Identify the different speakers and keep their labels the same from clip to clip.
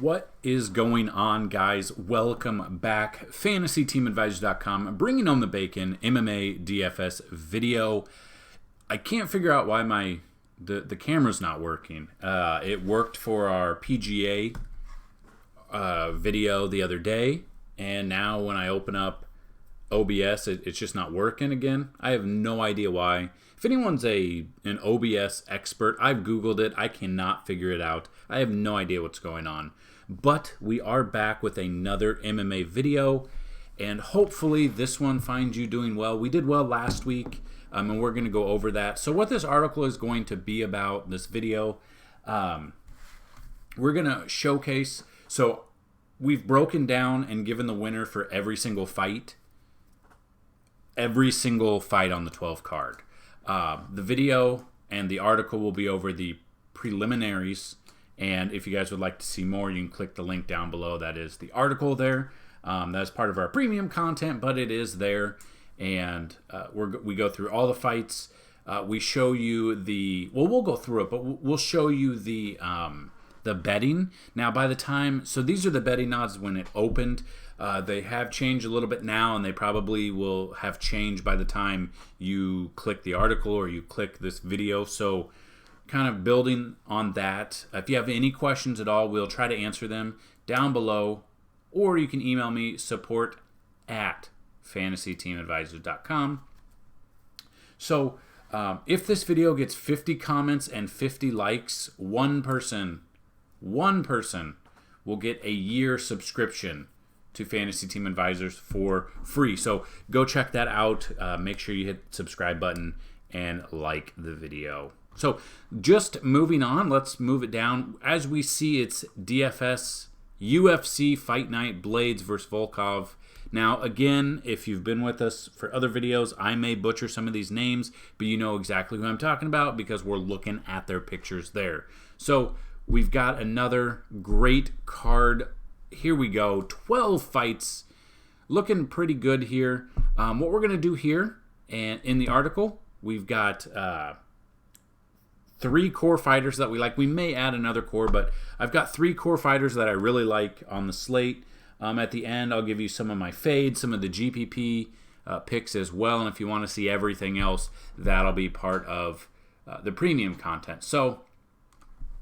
Speaker 1: What is going on, guys? Welcome back. FantasyTeamAdvisors.com, bringing home the bacon, MMA DFS video. I can't figure out why the camera's not working. It worked for our PGA video the other day, and now when I open up OBS, it's just not working again. I have no idea why. If anyone's an OBS expert, I've Googled it. I cannot figure it out. I have no idea what's going on. But we are back with another MMA video, and hopefully this one finds you doing well. We did well last week, and we're going to go over that. So what this article is going to be about, this video, we're going to showcase. So we've broken down and given the winner for every single fight on the 12 card. The video and the article will be over the preliminaries, and if you guys would like to see more, you can click the link down below. That is the article there. That's part of our premium content, but it is there, and we go through all the fights. We show you we'll go through it, but we'll show you the betting. Now, by the time, so these are the betting odds when it opened. They have changed a little bit now, and they probably will have changed by the time you click the article or you click this video. So kind of building on that. If you have any questions at all, we'll try to answer them down below, or you can email me, support@fantasyteamadvisors.com. So if this video gets 50 comments and 50 likes, one person will get a year subscription to Fantasy Team Advisors for free. So go check that out. Make sure you hit the subscribe button and like the video. So just moving on, let's move it down. As we see, it's DFS UFC Fight Night, Blaydes versus Volkov. Now, again, if you've been with us for other videos, I may butcher some of these names, but you know exactly who I'm talking about because we're looking at their pictures there. So we've got another great card. Here we go. 12 fights. Looking pretty good here. What we're going to do here, and in the article, we've got 3 core fighters that we like. We may add another core, but I've got 3 core fighters that I really like on the slate. At the end, I'll give you some of my fades, some of the GPP picks as well. And if you want to see everything else, that'll be part of the premium content. So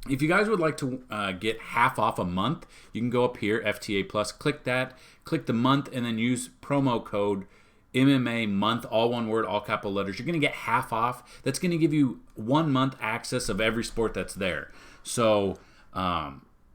Speaker 1: if you guys would like to get half off a month, you can go up here, FTA Plus, click that, click the month, and then use promo code MMA month, all one word, all capital letters. You're going to get half off. That's going to give you 1 month access of every sport that's there. So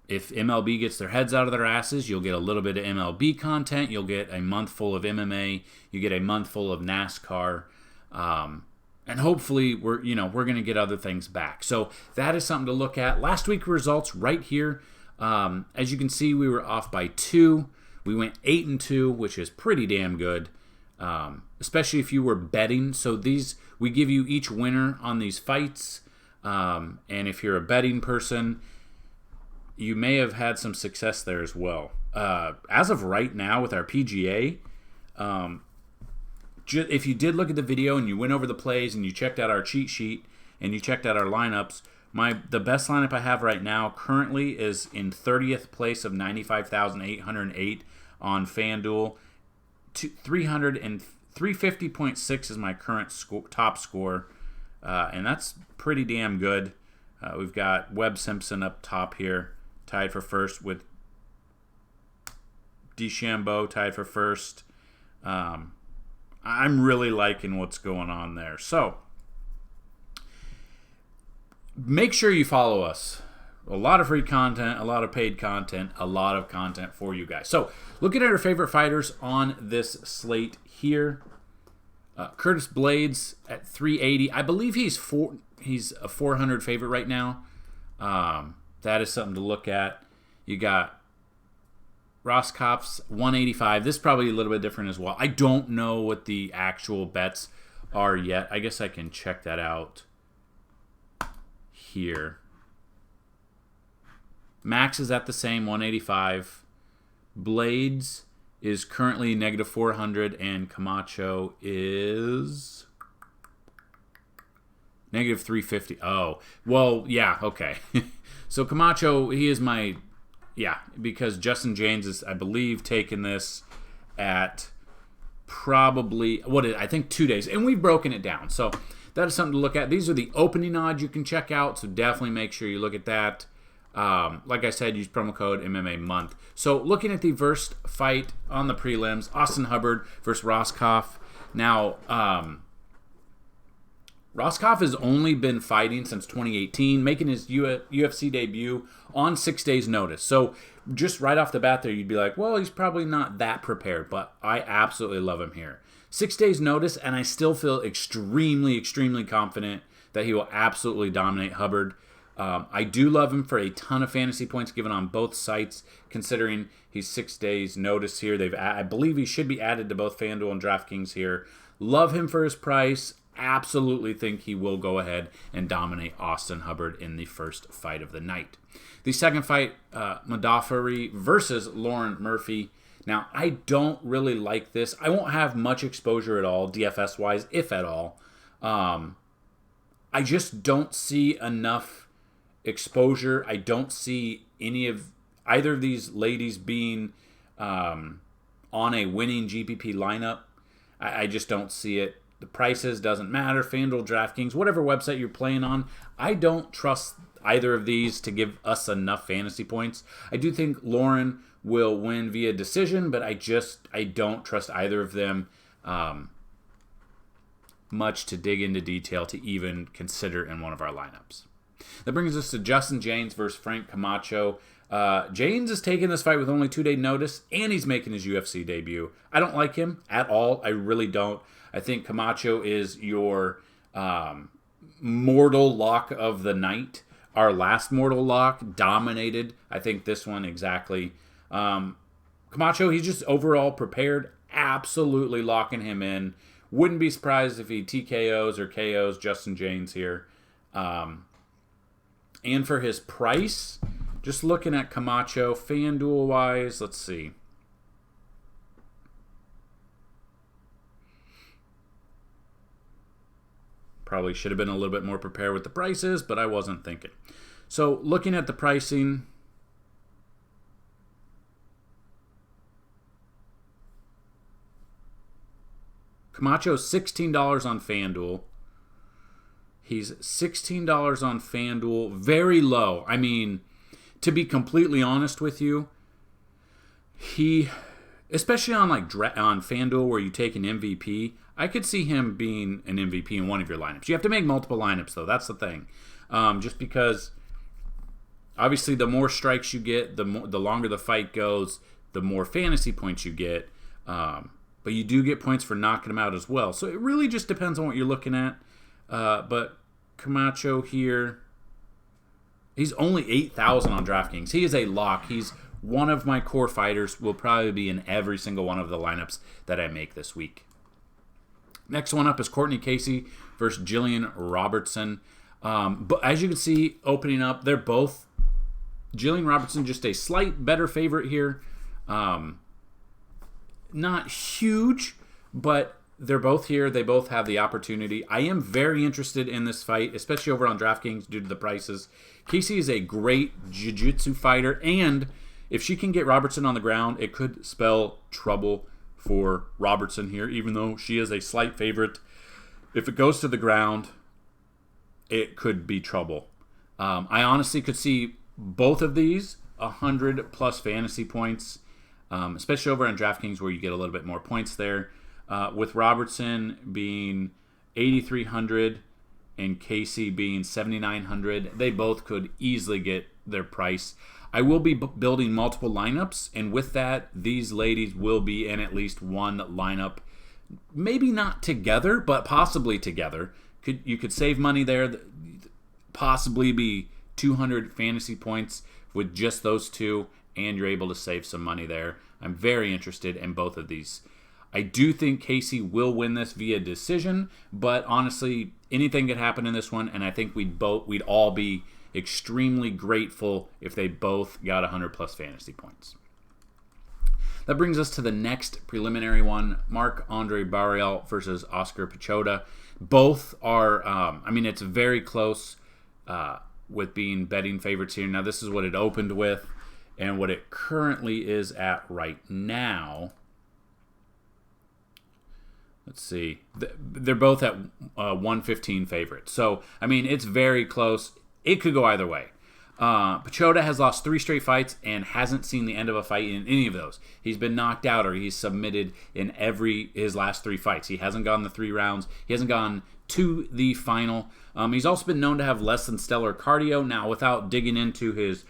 Speaker 1: if MLB gets their heads out of their asses, you'll get a little bit of MLB content. You'll get a month full of MMA. You get a month full of NASCAR. And hopefully we're going to get other things back. So that is something to look at. Last week's results right here. As you can see, we were off by 2. We went 8-2, which is pretty damn good. Especially if you were betting. So we give you each winner on these fights. And if you're a betting person, you may have had some success there as well. As of right now with our PGA, if you did look at the video and you went over the plays and you checked out our cheat sheet and you checked out our lineups, the best lineup I have right now currently is in 30th place of 95,808 on FanDuel. 350.6 is my current top score, and that's pretty damn good. We've got Webb Simpson up top here, tied for first with DeChambeau, tied for first. I'm really liking what's going on there. So make sure you follow us. A lot of free content, a lot of paid content, a lot of content for you guys. So looking at our favorite fighters on this slate here. Curtis Blaydes at 380. I believe he's a 400 favorite right now. That is something to look at. You got Roskopf's 185. This is probably a little bit different as well. I don't know what the actual bets are yet. I guess I can check that out here. Max is at the same 185. Blaydes is currently negative 400, and Camacho is negative 350. Oh, well, yeah, okay. So Camacho, he is my Yeah, because Justin James is, I believe, taking this at probably, I think 2 days. And we've broken it down. So that is something to look at. These are the opening odds you can check out. So definitely make sure you look at that. Like I said, use promo code MMA month. So looking at the first fight on the prelims, Austin Hubbard versus Roskopf. Now, Roskopf has only been fighting since 2018, making his UFC debut on 6 days' notice. So just right off the bat there, you'd be like, well, he's probably not that prepared, but I absolutely love him here. 6 days' notice, and I still feel extremely, extremely confident that he will absolutely dominate Hubbard. I do love him for a ton of fantasy points given on both sites, considering he's 6 days' notice here. I believe he should be added to both FanDuel and DraftKings here. Love him for his price. Absolutely think he will go ahead and dominate Austin Hubbard in the first fight of the night. The second fight, Madhavi versus Lauren Murphy. Now, I don't really like this. I won't have much exposure at all, DFS-wise, if at all. I just don't see enough exposure. I don't see either of these ladies being on a winning GPP lineup. I just don't see it. The prices doesn't matter. FanDuel, DraftKings, whatever website you're playing on, I don't trust either of these to give us enough fantasy points. I do think Lauren will win via decision, but I don't trust either of them much to dig into detail to even consider in one of our lineups. That brings us to Justin James versus Frank Camacho. James is taking this fight with only 2 day notice, and he's making his UFC debut. I don't like him at all. I really don't. I think Camacho is your mortal lock of the night. Our last mortal lock dominated, I think, this one exactly. Camacho, he's just overall prepared. Absolutely locking him in. Wouldn't be surprised if he TKOs or KOs Justin James here. And for his price, just looking at Camacho, FanDuel-wise, let's see. Probably should have been a little bit more prepared with the prices, but I wasn't thinking. So looking at the pricing, Camacho's $16 on FanDuel. He's $16 on FanDuel. Very low. I mean, to be completely honest with you, especially on on FanDuel where you take an MVP, I could see him being an MVP in one of your lineups. You have to make multiple lineups, though. That's the thing. Just because, obviously, the more strikes you get, the longer the fight goes, the more fantasy points you get. But you do get points for knocking him out as well. So it really just depends on what you're looking at. But Camacho here, he's only 8,000 on DraftKings. He is a lock. He's one of my core fighters. Will probably be in every single one of the lineups that I make this week. Next one up is Courtney Casey versus Jillian Robertson. But as you can see, opening up, they're both Jillian Robertson just a slight better favorite here. Not huge, but they're both here. They both have the opportunity. I am very interested in this fight, especially over on DraftKings due to the prices. Casey is a great jiu-jitsu fighter, and if she can get Robertson on the ground, it could spell trouble for Robertson here, even though she is a slight favorite. If it goes to the ground, it could be trouble. I honestly could see both of these 100+ fantasy points, especially over on DraftKings where you get a little bit more points there. With Robertson being 8,300 and Casey being 7,900, they both could easily get their price. I will be building multiple lineups, and with that, these ladies will be in at least one lineup. Maybe not together, but possibly together. You could save money there, possibly be 200 fantasy points with just those two, and you're able to save some money there. I'm very interested in both of these. I do think Casey will win this via decision, but honestly, anything could happen in this one, and I think we'd all be extremely grateful if they both got 100+ fantasy points. That brings us to the next preliminary one, Marc-Andre Barriault versus Oscar Piechota. Both are, it's very close with being betting favorites here. Now, this is what it opened with, And what it currently is at right now, let's see, they're both at 115 favorites. So, I mean, it's very close. It could go either way. Pichota has lost 3 straight fights and hasn't seen the end of a fight in any of those. He's been knocked out or he's submitted in his last 3 fights. He hasn't gone the 3 rounds. He hasn't gone to the final. He's also been known to have less than stellar cardio. Now, without digging into his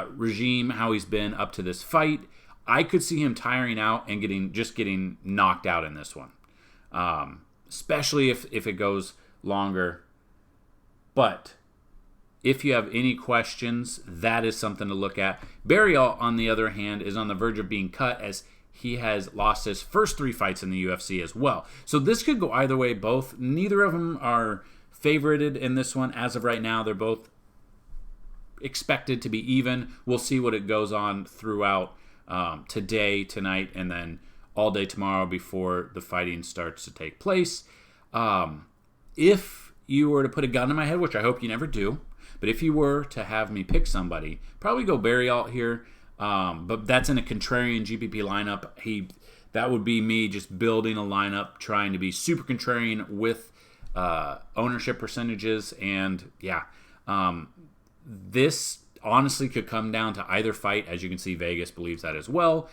Speaker 1: regime, how he's been up to this fight, I could see him tiring out and getting knocked out in this one, especially if it goes longer. But if you have any questions, that is something to look at. Barrial, on the other hand, is on the verge of being cut as he has lost his first 3 fights in the UFC as well. So this could go either way. Neither of them are favorited in this one. As of right now, they're both expected to be even. We'll see what it goes on throughout today, tonight, and then all day tomorrow before the fighting starts to take place. If you were to put a gun in my head, which I hope you never do, but if you were to have me pick somebody, probably go Barrial here. But that's in a contrarian GPP lineup. That would be me just building a lineup, trying to be super contrarian with ownership percentages. And yeah, this honestly could come down to either fight. As you can see, Vegas believes that as well.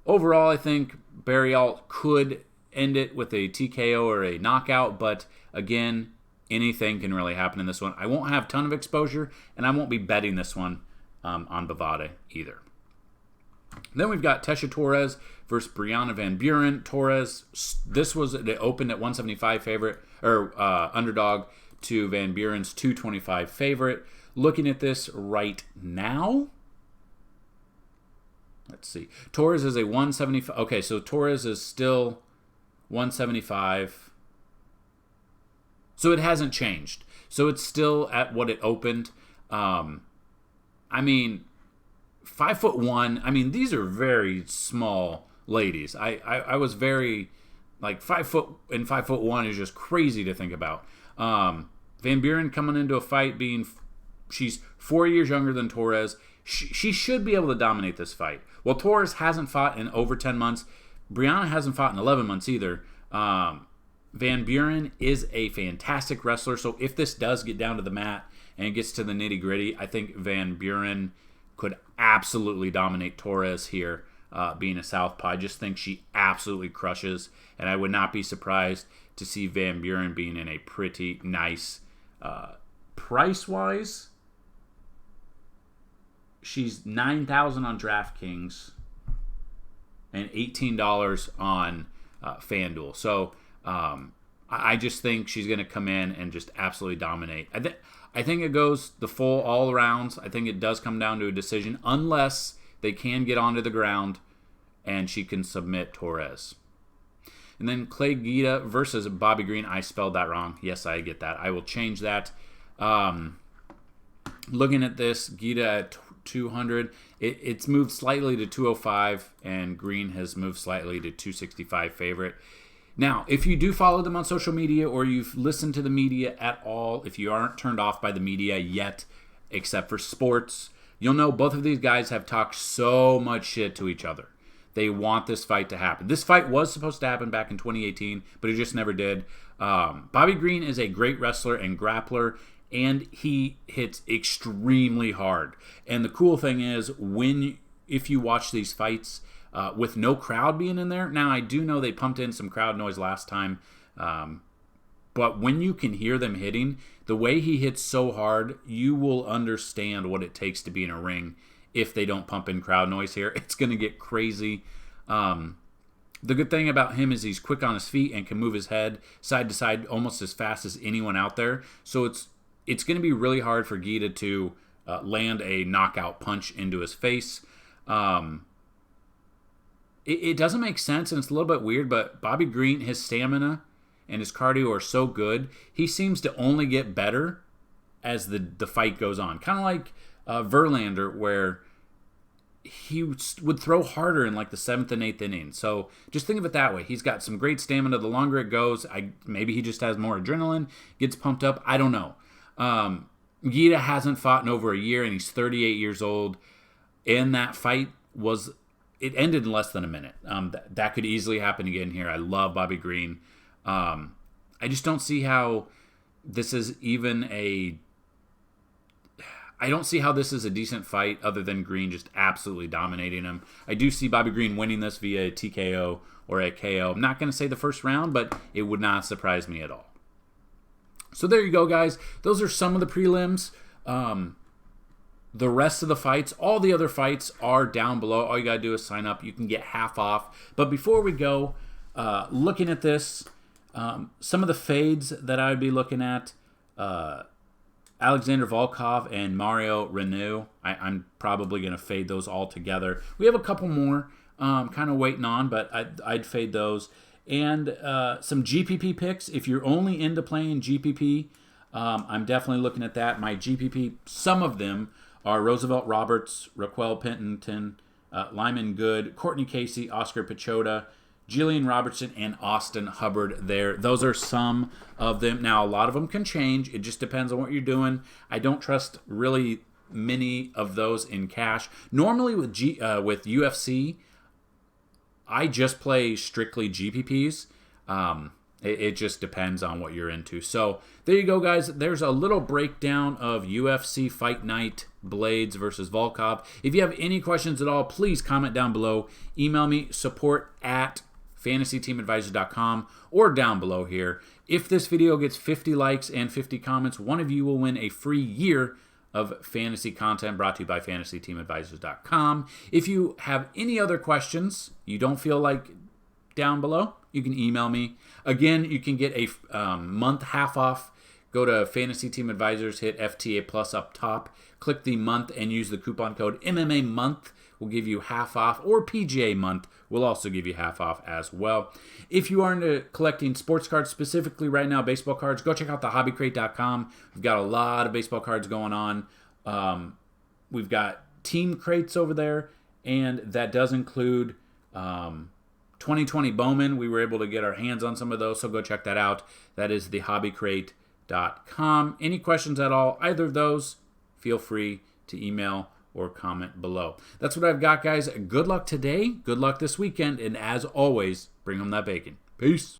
Speaker 1: Overall, I think Barrial could end it with a TKO or a knockout, but again, anything can really happen in this one. I won't have a ton of exposure, and I won't be betting this one on Bovada either. Then we've got Tasha Torres versus Brianna Van Buren. Torres, it opened at 175 favorite, or underdog to Van Buren's 225 favorite. Looking at this right now, let's see. Torres is a 175. Okay, so Torres is still 175. So it hasn't changed. So it's still at what it opened. I mean, 5'1". I mean, these are very small ladies. I was very, like, 5 foot and 5'1" is just crazy to think about. Van Buren coming into a fight she's 4 years younger than Torres. She should be able to dominate this fight. Well, Torres hasn't fought in over 10 months. Brianna hasn't fought in 11 months either. Van Buren is a fantastic wrestler, so if this does get down to the mat and it gets to the nitty-gritty, I think Van Buren could absolutely dominate Torres here, being a southpaw. I just think she absolutely crushes, and I would not be surprised to see Van Buren being in a pretty nice price-wise. She's $9,000 on DraftKings and $18 on FanDuel. So I just think she's going to come in and just absolutely dominate. I think it goes the full all rounds. I think it does come down to a decision unless they can get onto the ground and she can submit Torres. And then Clay Guida versus Bobby Green. I spelled that wrong. Yes, I get that. I will change that. Looking at this, Guida at 200. It's moved slightly to 205, and Green has moved slightly to 265 favorite. Now, if you do follow them on social media or you've listened to the media at all, if you aren't turned off by the media yet, except for sports, you'll know both of these guys have talked so much shit to each other. They want this fight to happen. This fight was supposed to happen back in 2018, but it just never did. Bobby Green is a great wrestler and grappler, and he hits extremely hard. And the cool thing is, if you watch these fights, with no crowd being in there. Now, I do know they pumped in some crowd noise last time, but when you can hear them hitting, the way he hits so hard, you will understand what it takes to be in a ring if they don't pump in crowd noise here. It's going to get crazy. The good thing about him is he's quick on his feet and can move his head side to side almost as fast as anyone out there. So it's going to be really hard for Guida to land a knockout punch into his face. It doesn't make sense, and it's a little bit weird, but Bobby Green, his stamina and his cardio are so good, he seems to only get better as the fight goes on. Kind of like Verlander, where he would throw harder in like the 7th and 8th inning. So just think of it that way. He's got some great stamina. The longer it goes, maybe he just has more adrenaline, gets pumped up. I don't know. Guida hasn't fought in over a year, and he's 38 years old. and that fight it ended in less than a minute. That could easily happen again here. I love Bobby Green. I just don't see how this is I don't see how this is a decent fight other than Green just absolutely dominating him. I do see Bobby Green winning this via a TKO or a KO. I'm not going to say the first round, but it would not surprise me at all. So there you go, guys. Those are some of the prelims. The rest of the fights, all the other fights are down below. All you got to do is sign up. You can get half off. But before we go, looking at this, some of the fades that I would be looking at, Alexander Volkov and Mario Reneau, I'm probably going to fade those all together. We have a couple more kind of waiting on, but I'd fade those. And some GPP picks. If you're only into playing GPP, I'm definitely looking at that. My GPP, some of them are Roosevelt Roberts, Raquel Pennington, Lyman Good, Courtney Casey, Oscar Pichota, Jillian Robertson, and Austin Hubbard there. Those are some of them. Now, a lot of them can change. It just depends on what you're doing. I don't trust really many of those in cash. Normally with UFC, I just play strictly GPPs. It just depends on what you're into. So there you go, guys. There's a little breakdown of UFC Fight Night Blaydes versus Volkov. If you have any questions at all, please comment down below. Email me, support@fantasyteamadvisors.com, or down below here. If this video gets 50 likes and 50 comments, one of you will win a free year of fantasy content brought to you by fantasyteamadvisors.com. If you have any other questions you don't feel like down below, you can email me. Again, you can get a month half off. Go to Fantasy Team Advisors, hit FTA Plus up top, click the month, and use the coupon code MMA Month. Will give you half off, or PGA Month will also give you half off as well. If you are into collecting sports cards, specifically right now baseball cards, go check out thehobbycrate.com. We've got a lot of baseball cards going on. We've got team crates over there, and that does include 2020 Bowman. We were able to get our hands on some of those, so go check that out. That is thehobbycrate.com. Any questions at all, either of those, feel free to email or comment below. That's what I've got, guys. Good luck today. Good luck this weekend. And as always, bring home that bacon. Peace.